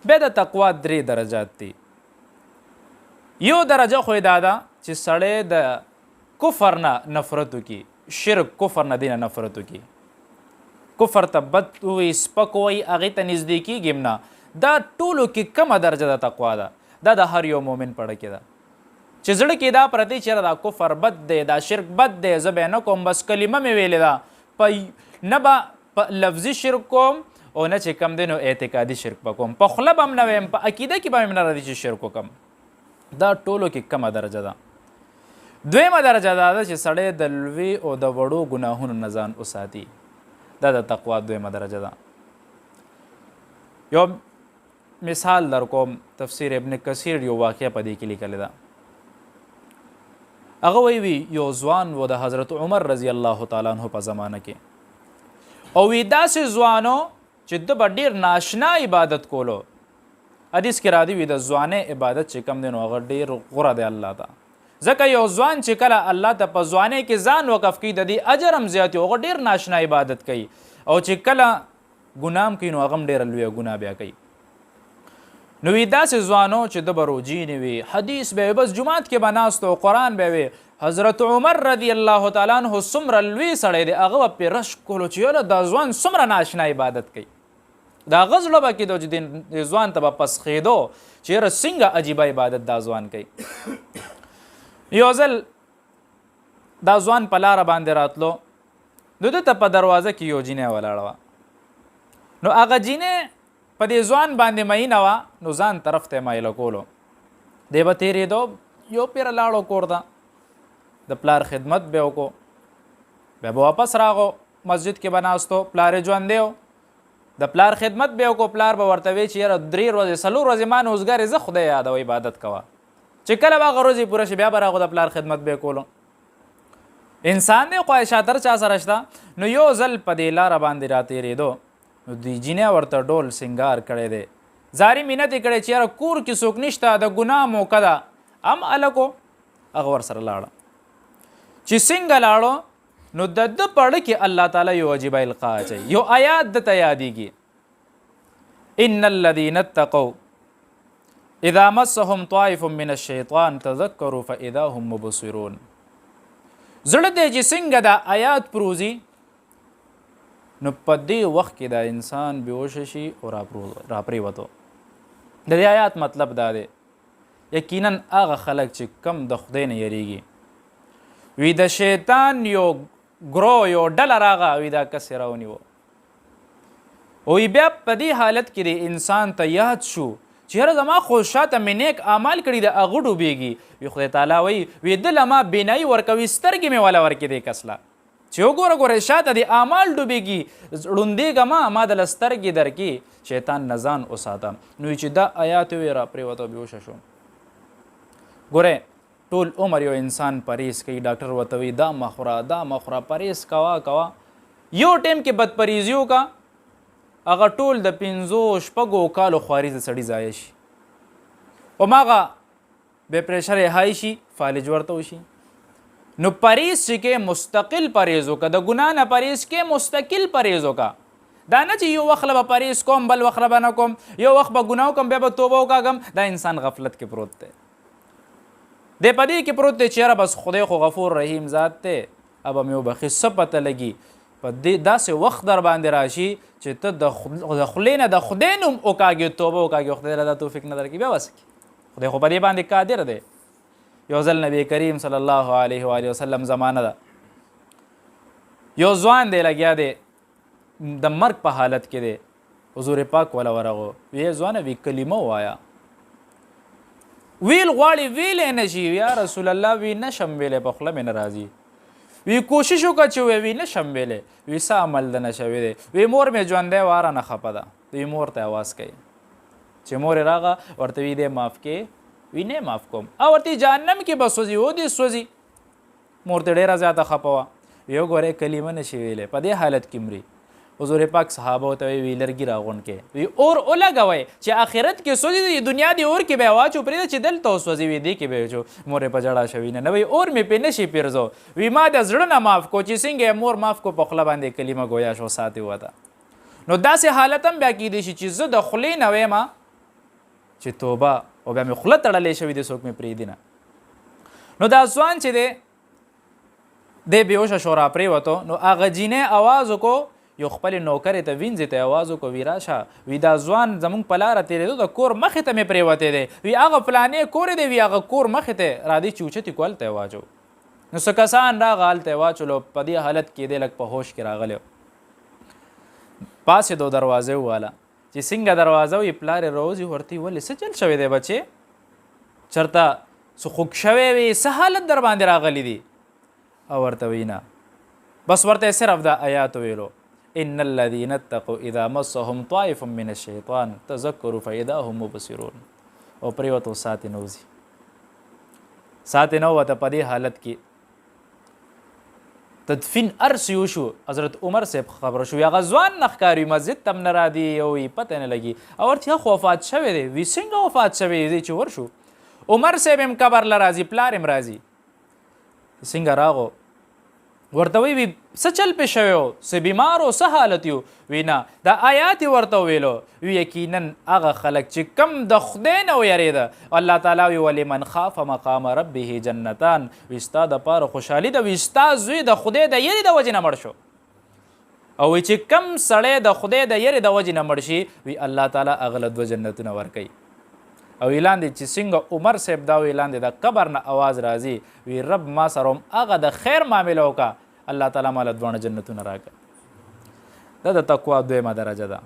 بیا د تقوا 3 درجات دي. یو درجه خو دا ده چې سړی د کفر نه نفرت وکړي، شرک کفر نه دی نه نفرت وکړي، کفر ته بد وایي، سپک وایي، هغې ته نږدې کېږي هم نه. دا ټولو کې کمه درجه د تقوا ده. دا د هر یو مؤمن په اړه کې ده چې زړه کې دا پرتی چېرې دا کفر بد دی، دا شرک بد دی، زه به یې نه کوم، بس کلمه مې ویلې ده، نه به په لفظي شرک کوم او نه چې کم دی نو اعتقادي شرک به کوم، په خوله به هم نه ویم، په عقیده کې به مې نه راځي چې شرک وکړم. دا ټولو کې کمه درجه ده. دویمه درجه دا ده چې سړی د لوی او د وړو ګناهونو نه ځان وساتي. دا د تقوا دویمه درجه ده. یو مثال در کوم، تفسیر ابن کثیر یو واقعه په دې کې لیکلې ده. هغه وی یو ځوان و د حضرت عمر رضی الله تعالی عنہ په زمانه کې، او وی داسې ځوانو چې د به ډېر ناشنا عبادت کولو. حدیث کې راځي وي د ځوانۍ عبادت چې کم دی نو هغه ډېر غوره دی الله ته، ځکه یو ځوان چې کله الله ته په ځوانۍ کې ځان وقف کوي د دې اجر هم زیات وي، هغه ډېر ناشنا عبادت کوي، او چې کله ګناه هم کوي نو هغه هم ډېره لویه ګناه بیا کوي. نو وی داسې ځوانو چې د به روجې نه وي، حدیث به وي، بس جومات کې به ناست او قرآن به وي. حضرت عمر رضی الله تعالی عنہ څومره لوی سړی دی، هغه به پرې رشک کولو چې یاره دا ځوان څومره ناشنا عبادت کوي. د هغه زړه به کېدو چې د ځوان ته به پسخېدو چې یاره څنګه عجیبه عبادت دا ځوان کوي. یو ځل دا ځوان په لاره باندې راتلو، د ده ته په دروازه کې یو جینۍ ولاړه وه. نو هغه جینۍ په دې ځوان باندې مینه وه، نو ځان طرف ته یې مایله کولو. دی به تېرېدو، یو پیره لاړو کور ته، د پلار خدمت به وکړو، بیا به واپس راغو، مسجد کې به ناستو، پلار یې ژوندی و، د پلار خدمت به وکړو. پلار به ورته وی چې یاره 3 ورځې 4 ورځې ما نوزګارې زه خدای یادوه عبادت کوه، چې کله به هغه ورځې پوره شي بیا به راغو د پلار خدمت به یې کولو. انسان دی خواهشاتر چا سره شته. نو یو ځل په دې لاره باندې راتېرېدو، نو دوی جینۍ ورته ډول سنګار کړی دی، زاري مینت یې کړی چې یاره کور کې څوک نشته، د ګناه موقع ده، هم هلک و، هغه ورسره لاړه. چې څنګه لاړو نو د ده په اړه کې الله تعالی یو عجیبه القا اچوي. یو آیات دته یادېږي، ان الذین اتقوا اذا مسهم طائف من الشیطان تذکروا فاذا هم مبصرون. زړه دی چې څنګه دا آیات پروزي نو په دې وخت کې دا انسان بېهوشه شي او راپرېوتو. د دې آیات مطلب دا دی، یقینا هغه خلک چې کم د خدای نه یریږي، وی د شیطان یو ګرو یو ډله راغه، وی دا کس یې راونیو، او بیا په دې حالت کې د انسان ته یاد شو چې یاره زما خو شاته مې نیک اعمال کړي د هغه ډوبېږي. وی خدای تعالی وی دله ما بینایي ورکوي، سترګې مې والا ورکې دی کس له چې وګوره شاته د اعمال ډوبېږي، ړوندېږه ما دله سترګې درکې، شیطان نه ځان وساته. نو چې دا آیات وی راپرېوته بېهوشه شو. ګورئ ټول عمر یو انسان پرهیز کوي، ډاکټر ورته وایي دا مه خوره دا مه خوره، پرهیز کوه. یو ټیم کې بدپرهیزي وکړه، هغه ټول د 5-6 کالو خواري د سړي ضایع شي، هماغه بې پریشر یې های شي، فالج ورته وشي. نو پرهیز چې کې مستقل پرهیز وکړه، د ګناه نه پرهیز کې مستقل پرهیز وکړه. دا نه چې یو وخت به پرهیز کوم بل وخت به نه کوم، یو وخت به ګناه وکړم بیا به توبه وکاږم. دا انسان غفلت کې پروت دی، دی په دې کې پروت دی چې یاره بس خدای خو غفور رحیم ذات دی، اب مې وبخي، څه پته لګي په دې داسې وخت در باندې راشي چې ته د خولې نه د خدای نوم وکاږې، توبه وکاږې، خدای له دا توفیق نه درکړي، بیا وسه خدای خو په دې باندې قادر دی. یو ځل نبی کریم صلی الله علیه و آله وسلم زمانه ده، یو ځوان دی لګیا دی د مرګ په حالت کې دی، حضور پاک ولا ورغو، وی ځوانه وی کلمه ووایه، ویل غواړي ویلې نه شي، یا رسول الله وی نشم ویلی، په خوله مې نه راځي. وی کوشش وکړه چې وی نشم ویلی، وی څه عمل د نه شوی دی، وی مور مې ژوندی واره نه خفه ده. وی مور ته اواز کوي، چې مور یې راغه ورته وی دی معاف کې، وی نه معاف کوم، او ورته جهنم کې به سوځي، و دې سوځي. مور ته ډېره زیاته خفه وه، وی وګورئ کلمه نشي ویلی، په دې حالت کې مري. حضور پاک صحابه ته وی لرګي راغونډ کې، وی اور ولګوئ چې آخرت کې سوځي، د دنیا دی اور کې به واچو پرېږده چې دلته وسوځي، وی دې کې به وچو. مور یې په ژړا شوي نه وی اور مې پرې نشي پېرزو، وی ما د زړه نه معاف کو چې څنګه یې مور معاف کو، په خوله باندې کلمه ګویا شو ساتې وته. نو داسې حالت هم بیا کیدی شي چې زه د خولې نه ویم چې توبه او بیا مې خوله تړلی شوي دی څوک مې پرېږدي نه. نو دا ځوان چې دی دی بېهوشه شو را پرېوتو. نو هغه جینۍ اواز وکړو یو خپلې نوکرې ته وینځې ته اواز وکړو وی راشه وی دا ځوان زمونږ په لاره تېرېدو د کور مخې ته مې پرېوتی دی وی هغه فلانې کور دی وی هغه کور مخې ته راځي چې اوچتې کړو هلته یې واچو. نو څه کسان راغه هلته یې واچولو په دې حالت کې دی لږ په هوش کې راغلی و. پاسېدو دروازې وواله چې څنګه دروازه وي پلار یې راوځي ورته یې ولې څه چل شوی دی بچې چېرته څه خوږ شوی وي څه حالت در باندې راغلی دي او ورته وی نه بس ورته یې صرف دا آیات ویلو ان الذين اتقوا اذا مسهم طائف من الشیطان تذکروا فاذا هم مبصرون او پرېوتو ساتې نه وځي ساتې نه وته په دې حالت کې تدفین ارس یو شو. حضرت عمر صاحب خبر شو هغه ځوان نه ښکاري مسجد ته هم نه راځي او پته نه لګي او ورته خو وفات شوی دی وی څنګه وفات شوی دی چې ورشو عمر صاحب هم قبر له راځي پلار هم راځي څنګه راغو ورته وی څه چل پې شوی و څه بیمار و څه حالت یو وی نه دا آیات یې ورته ویلو وی یقینا هغه خلک چې کم د خدای نه ویرېده الله تعالی وی ولمن خاف مقام ربه جنتان وی ستا دپاره خوشحالي ده وی ستا زوی د خدای د یرې د وجې نه مړ شو او وی چې کم سړی د خدای د یرې د وجې نه مړ شي وی الله تعالی هغه له 2 جنتونه ورکوي. او اعلان دی چې څنګه عمر صاحب دا اعلان دی د قبر نه आवाज راځي وی رب ما سره هم هغه د خیر معامله وکړه الله تعالی ماله 2 جنتونه راکړه. دا د تقوا 2مه درجه ده.